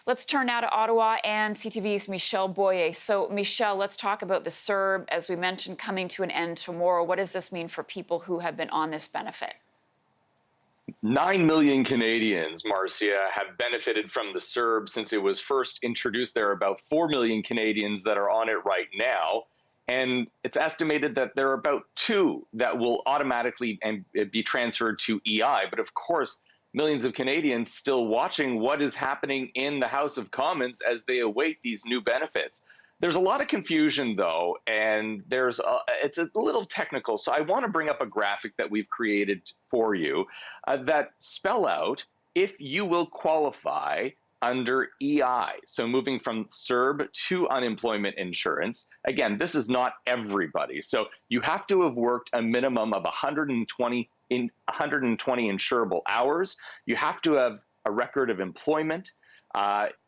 Let's turn now to Ottawa and CTV's Michel Boyer. So, Michel, let's talk about the CERB, as we mentioned, coming to an end tomorrow. What does this mean for people who have been on this benefit? 9 million Canadians, Marcia, have benefited from the CERB since it was first introduced. There are about 4 million Canadians that are on it right now. And it's estimated that there are about 2 that will automatically be transferred to EI. But of course, millions of Canadians still watching what is happening in the House of Commons as they await these new benefits. There's a lot of confusion, though, and it's a little technical. So I want to bring up a graphic that we've created for you that spell out if you will qualify under EI. So moving from CERB to unemployment insurance. Again, this is not everybody. So you have to have worked a minimum of 120 insurable hours. You have to have a record of employment.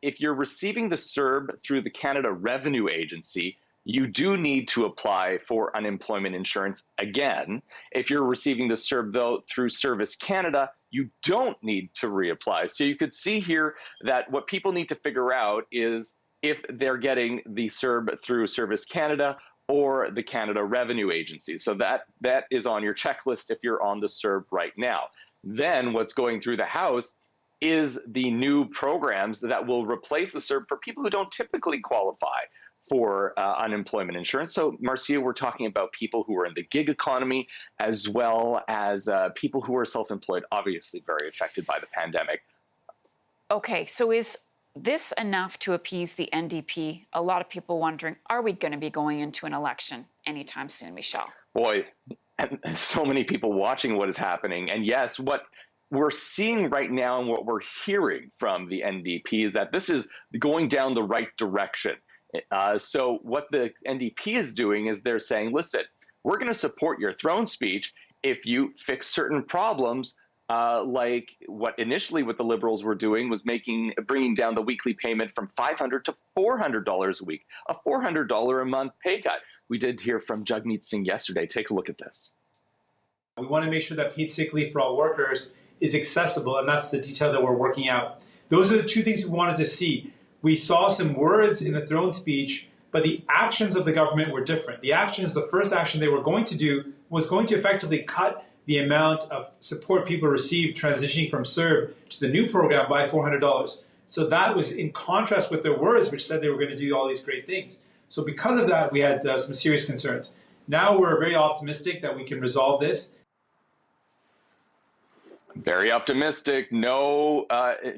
If you're receiving the CERB through the Canada Revenue Agency, you do need to apply for unemployment insurance again. If you're receiving the CERB, though, through Service Canada, you don't need to reapply. So you could see here that what people need to figure out is if they're getting the CERB through Service Canada or the Canada Revenue Agency. So that is on your checklist if you're on the CERB right now. Then what's going through the House is the new programs that will replace the CERB for people who don't typically qualify for unemployment insurance. So, Marcia, we're talking about people who are in the gig economy, as well as people who are self-employed, obviously very affected by the pandemic. Okay, so is this enough to appease the NDP? A lot of people wondering, are we going to be going into an election anytime soon, Michel? Boy, and so many people watching what is happening. And yes, what we're seeing right now and what we're hearing from the NDP is that this is going down the right direction. So what the NDP is doing is they're saying, listen, we're going to support your throne speech if you fix certain problems, like what the Liberals were doing was bringing down the weekly payment from $500 to $400 a week, a $400 a month pay cut. We did hear from Jagmeet Singh yesterday. Take a look at this. We want to make sure that paid sick leave for all workers is accessible, and that's the detail that we're working out. Those are the 2 things we wanted to see. We saw some words in the throne speech, but the actions of the government were different. The first action they were going to do was going to effectively cut the amount of support people receive transitioning from CERB to the new program by $400. So that was in contrast with their words, which said they were going to do all these great things. So because of that, we had some serious concerns. Now we're very optimistic that we can resolve this. Very optimistic. No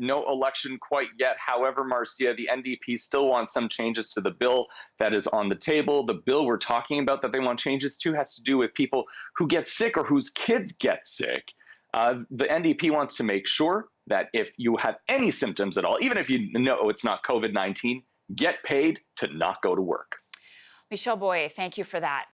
election quite yet. However, Marcia, the NDP still wants some changes to the bill that is on the table. The bill we're talking about that they want changes to has to do with people who get sick or whose kids get sick. The NDP wants to make sure that if you have any symptoms at all, even if you know it's not COVID-19, get paid to not go to work. Michel Boyer, thank you for that.